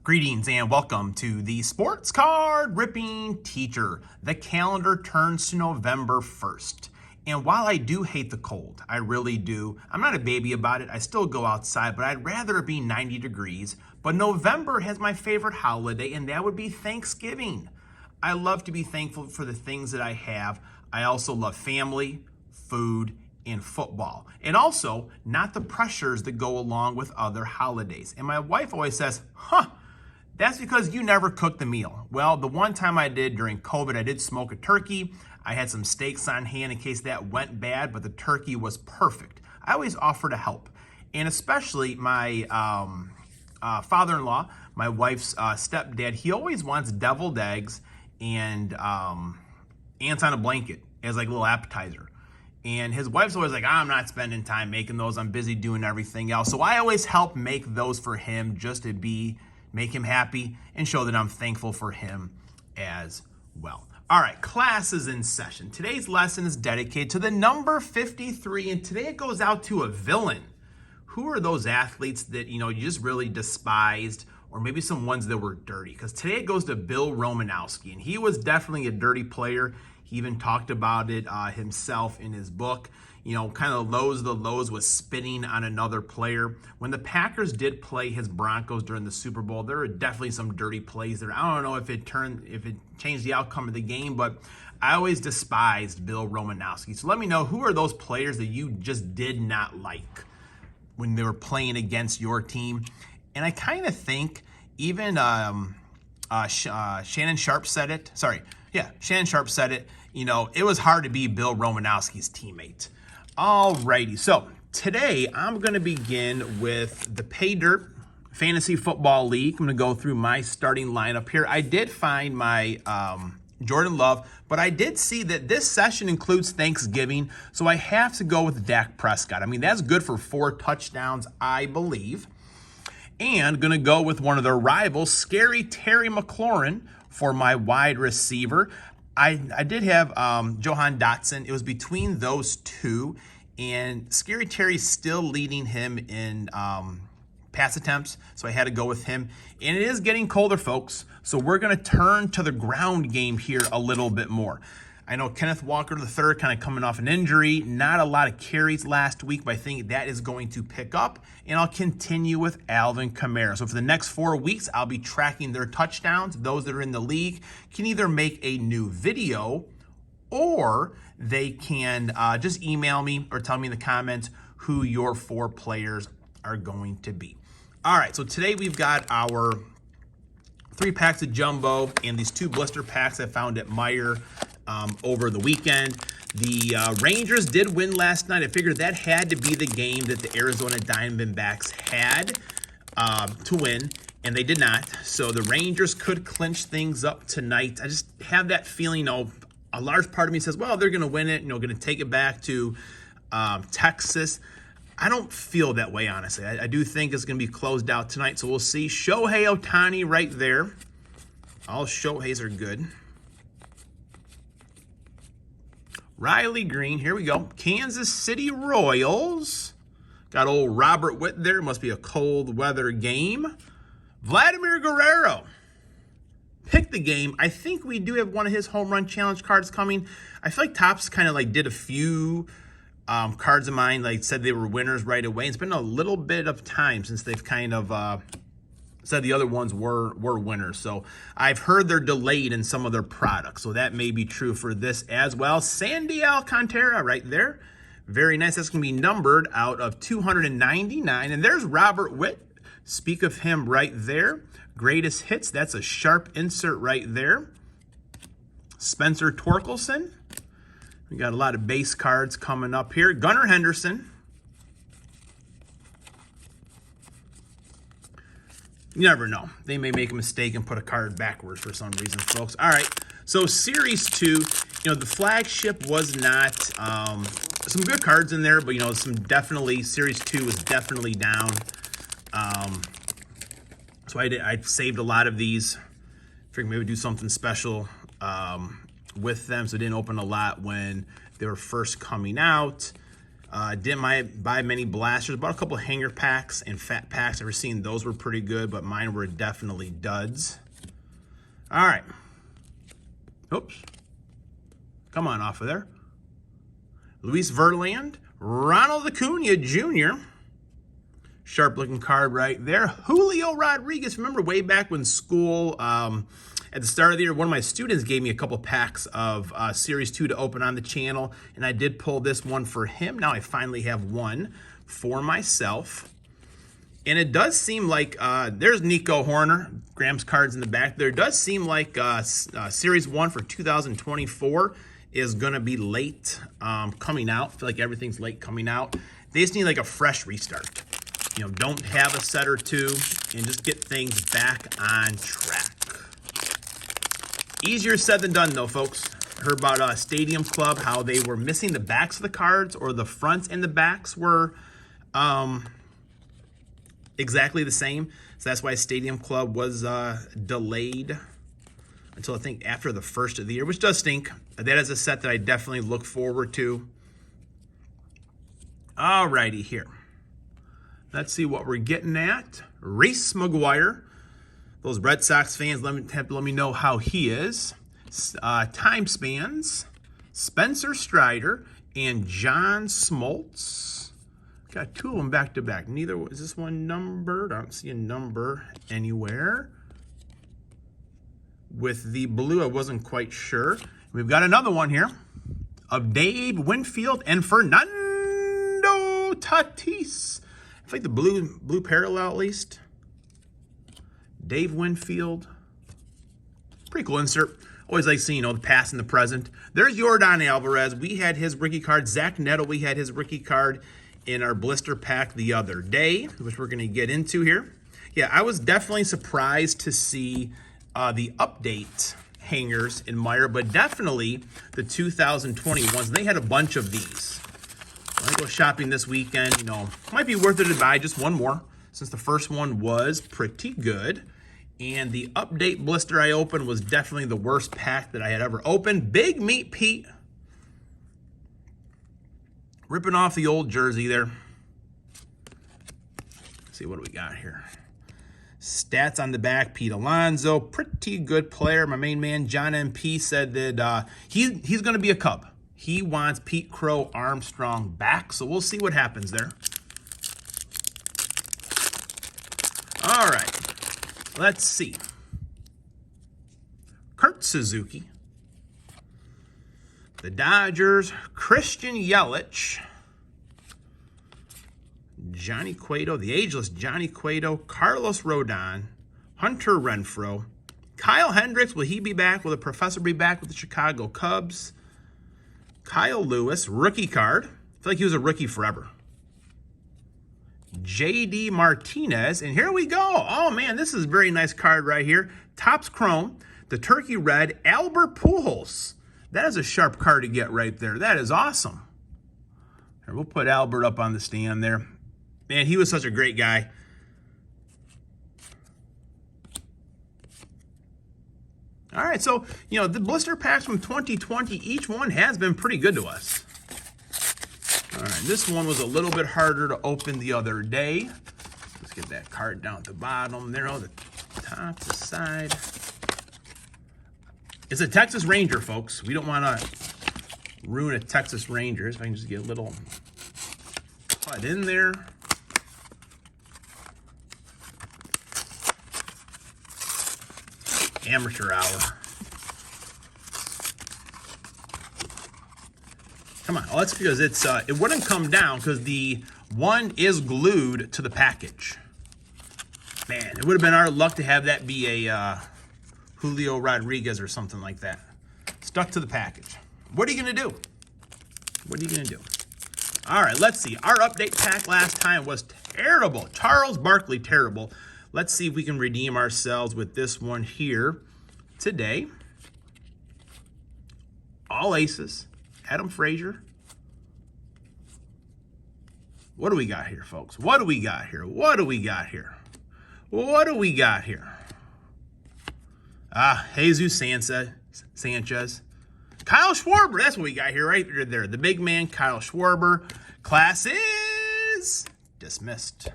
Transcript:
Greetings and welcome to the Sports Card Ripping Teacher. The calendar turns to November 1st. And while I do hate the cold, I really do, I'm not a baby about it. I still go outside, but I'd rather it be 90 degrees. But November has my favorite holiday, and that would be Thanksgiving. I love to be thankful for the things that I have. I also love family, food, and football. And also, not the pressures that go along with other holidays. And my wife always says, that's because you never cooked the meal. Well, the one time I did during COVID, I did smoke a turkey. I had some steaks on hand in case that went bad, but the turkey was perfect. I always offer to help. And especially my father-in-law, my wife's stepdad, he always wants deviled eggs and ants on a blanket as like a little appetizer. And his wife's always like, I'm not spending time making those. I'm busy doing everything else. So I always help make those for him just to make him happy and show that I'm thankful for him as well. All right, class is in session. Today's lesson is dedicated to the number 53, and today it goes out to a villain. Who are those athletes that, you just really despised, or maybe some ones that were dirty? Because today it goes to Bill Romanowski, and he was definitely a dirty player. He even talked about it himself in his book. Kind of the lows was spitting on another player. When the Packers did play his Broncos during the Super Bowl, there were definitely some dirty plays there. I don't know if it changed the outcome of the game, but I always despised Bill Romanowski. So let me know, who are those players that you just did not like when they were playing against your team? And I kind of think even Shannon Sharp said it. Shannon Sharp said it. It was hard to be Bill Romanowski's teammate. Alrighty, so today I'm going to begin with the Pay Dirt Fantasy Football League. I'm going to go through my starting lineup here. I did find my Jordan Love, but I did see that this session includes Thanksgiving, so I have to go with Dak Prescott. I mean, that's good for 4 touchdowns, I believe. And going to go with one of their rivals, Scary Terry McLaurin, for my wide receiver. I did have Johan Dotson. It was between those two, and Scary Terry's still leading him in pass attempts, so I had to go with him. And it is getting colder, folks, so we're going to turn to the ground game here a little bit more. I know Kenneth Walker III kind of coming off an injury, not a lot of carries last week, but I think that is going to pick up, and I'll continue with Alvin Kamara. So for the next 4 weeks, I'll be tracking their touchdowns. Those that are in the league can either make a new video, or they can just email me or tell me in the comments who your 4 players are going to be. All right, so today we've got our 3 packs of Jumbo and these 2 blister packs I found at Meijer over the weekend. The Rangers did win last night. I figured that had to be the game that the Arizona Diamondbacks had to win, and they did not. So the Rangers could clinch things up tonight. I just have that feeling, a large part of me says, well, they're going to win it, going to take it back to Texas. I don't feel that way, honestly. I do think it's going to be closed out tonight, so we'll see. Shohei Ohtani right there. All Shoheis are good. Riley Green, here we go. Kansas City Royals. Got old Robert Witt there. Must be a cold weather game. Vladimir Guerrero. Pick the game. I think we do have one of his home run challenge cards coming. I feel like Topps kind of did a few cards of mine, said they were winners right away. It's been a little bit of time since they've kind of said the other ones were winners. So I've heard they're delayed in some of their products. So that may be true for this as well. Sandy Alcantara right there. Very nice. That's going to be numbered out of 299. And there's Robert Witt. Speak of him right there. Greatest hits. That's a sharp insert right there. Spencer Torkelson. We got a lot of base cards coming up here. Gunnar Henderson. You never know. They may make a mistake and put a card backwards for some reason, folks. All right, so Series 2, the Flagship was not some good cards in there, but, Series 2 was definitely down. So I saved a lot of these. Figured maybe do something special with them, so it didn't open a lot when they were first coming out. Didn't buy many blasters. Bought a couple of hanger packs and fat packs. I've seen those were pretty good, but mine were definitely duds. All right. Oops. Come on off of there. Luis Verland, Ronald Acuna Jr. Sharp looking card right there. Julio Rodriguez. Remember way back when school, at the start of the year, one of my students gave me a couple packs of Series 2 to open on the channel, and I did pull this one for him. Now I finally have one for myself. And it does seem like, there's Nico Horner, Graham's cards in the back. There does seem like Series 1 for 2024 is going to be late coming out. I feel like everything's late coming out. They just need like a fresh restart. You know, don't have a set or two and just get things back on track. Easier said than done, though, folks. Heard about Stadium Club, how they were missing the backs of the cards, or the fronts and the backs were exactly the same. So that's why Stadium Club was delayed until I think after the first of the year, which does stink. That is a set that I definitely look forward to. Alrighty, here. Let's see what we're getting at. Reese McGuire. Those Red Sox fans, let me know how he is. Time Spans, Spencer Strider, and John Smoltz. Got two of them back to back. Neither is this one numbered. I don't see a number anywhere. With the blue, I wasn't quite sure. We've got another one here of Dave Winfield and Fernando Tatis. I think the blue parallel at least. Dave Winfield. Pretty cool insert. Always like seeing, the past and the present. There's Yordan Alvarez. We had his rookie card. Zach Neto, we had his rookie card in our blister pack the other day, which we're going to get into here. Yeah, I was definitely surprised to see the update hangers in Meyer, but definitely the 2021s. They had a bunch of these. I go shopping this weekend, might be worth it to buy just one more, since the first one was pretty good. And the update blister I opened was definitely the worst pack that I had ever opened. Big Meat Pete. Ripping off the old jersey there. Let's see, what do we got here? Stats on the back, Pete Alonso. Pretty good player. My main man, John MP, said that he's going to be a Cub. He wants Pete Crow Armstrong back, so we'll see what happens there. All right. Let's see. Kurt Suzuki. The Dodgers, Christian Yelich. Johnny Cueto, the ageless Johnny Cueto. Carlos Rodon. Hunter Renfroe. Kyle Hendricks, will he be back? Will the professor be back with the Chicago Cubs? Kyle Lewis, rookie card. I feel like he was a rookie forever. J.D. Martinez, and here we go. Oh, man, this is a very nice card right here. Topps Chrome, the Turkey Red, Albert Pujols. That is a sharp card to get right there. That is awesome. Here, we'll put Albert up on the stand there. Man, he was such a great guy. All right, so, the blister packs from 2020, each one has been pretty good to us. All right, this one was a little bit harder to open the other day. Let's get that card down at the bottom there, the top, the side. It's a Texas Ranger, folks. We don't want to ruin a Texas Ranger. If I can just get a little cut in there. Amateur hour. Come on, well, that's because it wouldn't come down because the one is glued to the package. Man, it would have been our luck to have that be a Julio Rodriguez or something like that. Stuck to the package. What are you going to do? What are you going to do? All right, let's see. Our update pack last time was terrible. Charles Barkley, terrible. Let's see if we can redeem ourselves with this one here today. All aces. Adam Frazier. What do we got here, folks? What do we got here? What do we got here? What do we got here? Jesus Sanchez. Kyle Schwarber, that's what we got here right there. The big man, Kyle Schwarber. Class is dismissed.